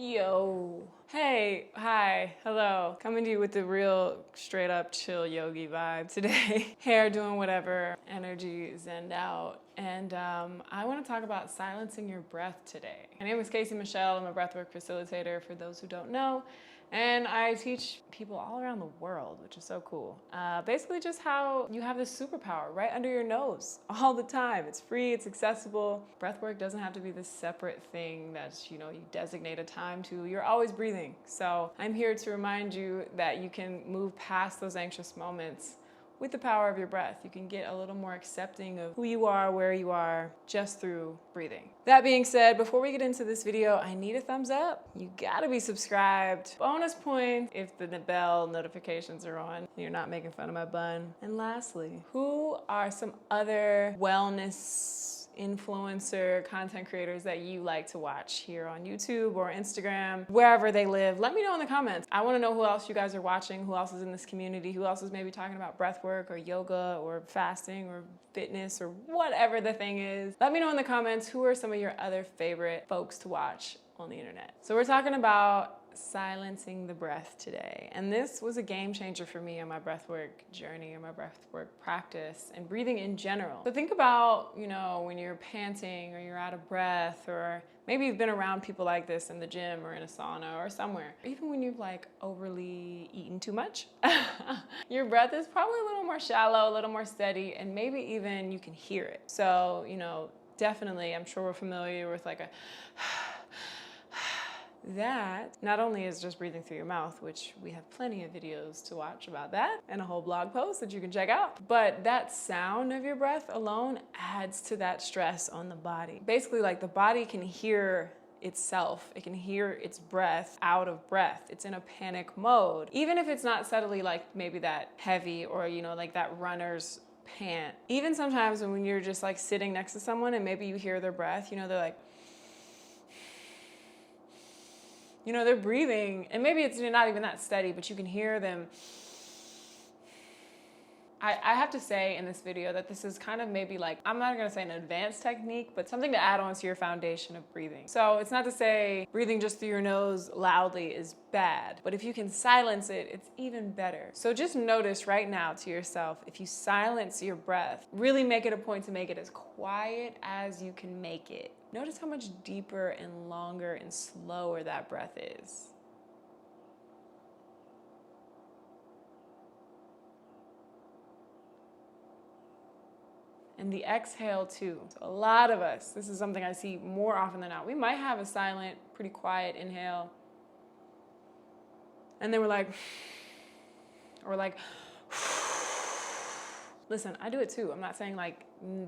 Yo. Hey, hi, hello. Coming to you with the real straight up chill yogi vibe today. Hair doing whatever, energy zenned out. And I want to talk about silencing your breath today. My name is Casey Michelle. I'm a breathwork facilitator for those who don't know. And I teach people all around the world, which is so cool. Basically just how you have this superpower right under your nose all the time. It's free, it's accessible. Breathwork doesn't have to be this separate thing that you designate a time to. You're always breathing. So I'm here to remind you that you can move past those anxious moments with the power of your breath. You can get a little more accepting of who you are, where you are, just through breathing. That being said, before we get into this video, I need a thumbs up. You gotta be subscribed. Bonus point if the bell notifications are on and you're not making fun of my bun. And lastly, who are some other wellness influencer content creators that you like to watch here on YouTube or Instagram, wherever they live? Let me know in the comments. I want to know who else you guys are watching, who else is in this community, who else is maybe talking about breathwork or yoga or fasting or fitness or whatever the thing is. Let me know in the comments who are some of your other favorite folks to watch on the internet. So we're talking about silencing the breath today. And this was a game changer for me on my breathwork journey or my breathwork practice and breathing in general. So think about, when you're panting or you're out of breath, or maybe you've been around people like this in the gym or in a sauna or somewhere. Even when you've overly eaten too much, your breath is probably a little more shallow, a little more steady, and maybe even you can hear it. So, definitely, I'm sure we're familiar with that not only is just breathing through your mouth, which we have plenty of videos to watch about that and a whole blog post that you can check out, but that sound of your breath alone adds to that stress on the body. Basically, the body can hear itself. It can hear its breath out of breath. It's in a panic mode. Even if it's not subtly maybe that heavy or, that runner's pant. Even sometimes when you're just sitting next to someone and maybe you hear their breath, they're they're breathing, and maybe it's not even that steady, but you can hear them. I have to say in this video that this is kind of maybe I'm not gonna say an advanced technique, but something to add on to your foundation of breathing. So it's not to say breathing just through your nose loudly is bad, but if you can silence it, it's even better. So just notice right now to yourself, if you silence your breath, really make it a point to make it as quiet as you can make it. Notice how much deeper and longer and slower that breath is. And the exhale too. So a lot of us, this is something I see more often than not. We might have a silent, pretty quiet inhale. And then we're listen, I do it too. I'm not saying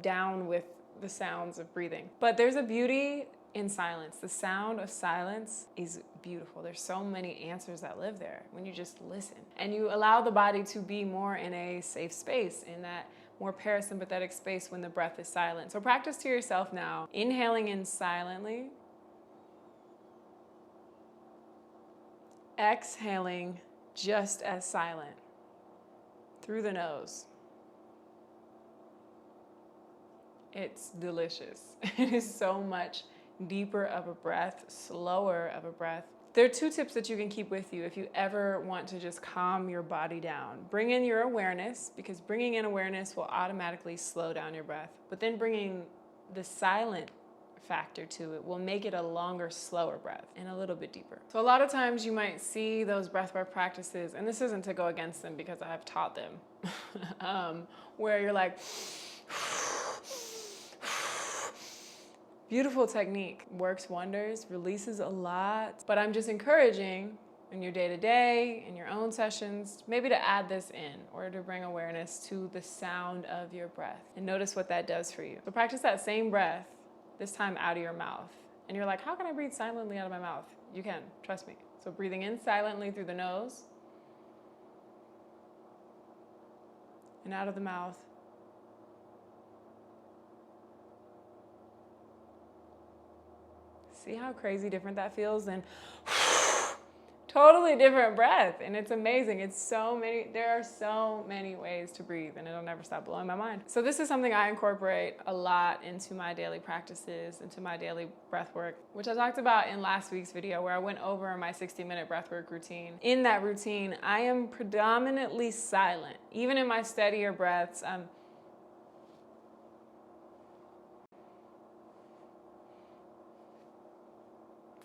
down with the sounds of breathing. But there's a beauty in silence. The sound of silence is beautiful. There's so many answers that live there when you just listen. And you allow the body to be more in a safe space, in that more parasympathetic space when the breath is silent. So practice to yourself now, inhaling in silently, exhaling just as silent through the nose. It's delicious. It is so much deeper of a breath, slower of a breath. There are 2 tips that you can keep with you if you ever want to just calm your body down. Bring in your awareness, because bringing in awareness will automatically slow down your breath. But then bringing the silent factor to it will make it a longer, slower breath and a little bit deeper. So a lot of times you might see those breathwork practices, and this isn't to go against them because I have taught them, where you're beautiful technique, works wonders, releases a lot, but I'm just encouraging in your day-to-day, in your own sessions, maybe to add this in or to bring awareness to the sound of your breath and notice what that does for you. So practice that same breath, this time out of your mouth. And you're how can I breathe silently out of my mouth? You can, trust me. So breathing in silently through the nose and out of the mouth. See how crazy different that feels than totally different breath, and it's amazing. There are so many ways to breathe, and it'll never stop blowing my mind. So this is something I incorporate a lot into my daily practices, into my daily breath work, which I talked about in last week's video where I went over my 60-minute breath work routine. In that routine, I am predominantly silent. Even in my steadier breaths, I'm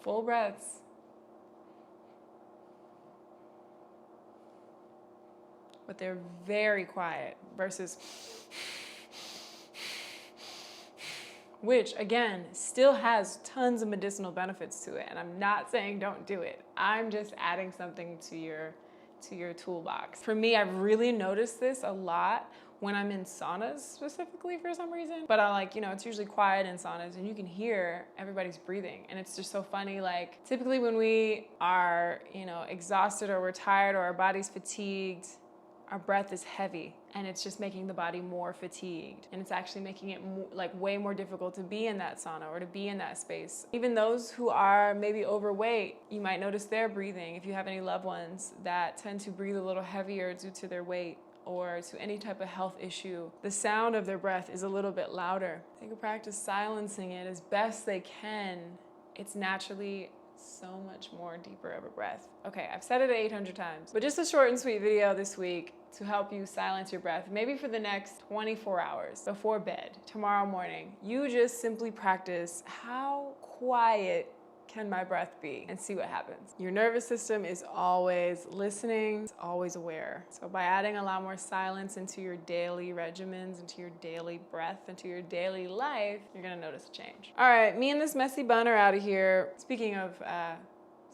full breaths. But they're very quiet versus, which again, still has tons of medicinal benefits to it. And I'm not saying don't do it. I'm just adding something to your toolbox. For me, I've really noticed this a lot when I'm in saunas specifically for some reason. But it's usually quiet in saunas and you can hear everybody's breathing. And it's just so funny. Like typically when we are, exhausted or we're tired or our body's fatigued, our breath is heavy and it's just making the body more fatigued. And it's actually making it way more difficult to be in that sauna or to be in that space. Even those who are maybe overweight, you might notice their breathing. If you have any loved ones that tend to breathe a little heavier due to their weight or to any type of health issue, the sound of their breath is a little bit louder. They can practice silencing it as best they can. It's naturally so much more deeper of a breath. Okay, I've said it 800 times, but just a short and sweet video this week to help you silence your breath, maybe for the next 24 hours before bed, tomorrow morning. You just simply practice how quiet can my breath be and see what happens. Your nervous system is always listening, it's always aware. So by adding a lot more silence into your daily regimens, into your daily breath, into your daily life, you're gonna notice a change. All right, me and this messy bun are out of here. Speaking of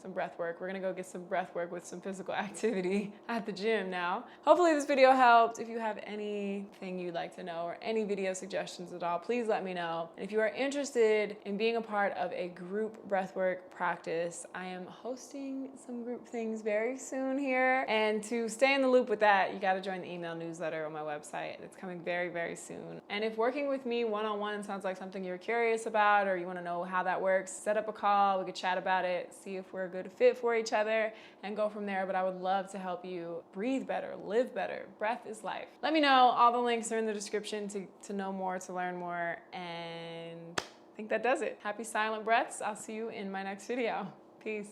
some breath work, we're gonna go get some breath work with some physical activity at the gym now. Hopefully this video helped. If you have anything you'd like to know or any video suggestions at all, please let me know. And if you are interested in being a part of a group breathwork practice, I am hosting some group things very soon here. And to stay in the loop with that, you gotta join the email newsletter on my website. It's coming very, very soon. And if working with me one-on-one sounds like something you're curious about or you wanna know how that works, set up a call, we could chat about it, see if we're a good fit for each other and go from there. But I would love to help you breathe better, live better. Breath is life. Let me know. All the links are in the description to know more, to learn more. And I think that does it. Happy silent breaths. I'll see you in my next video. Peace.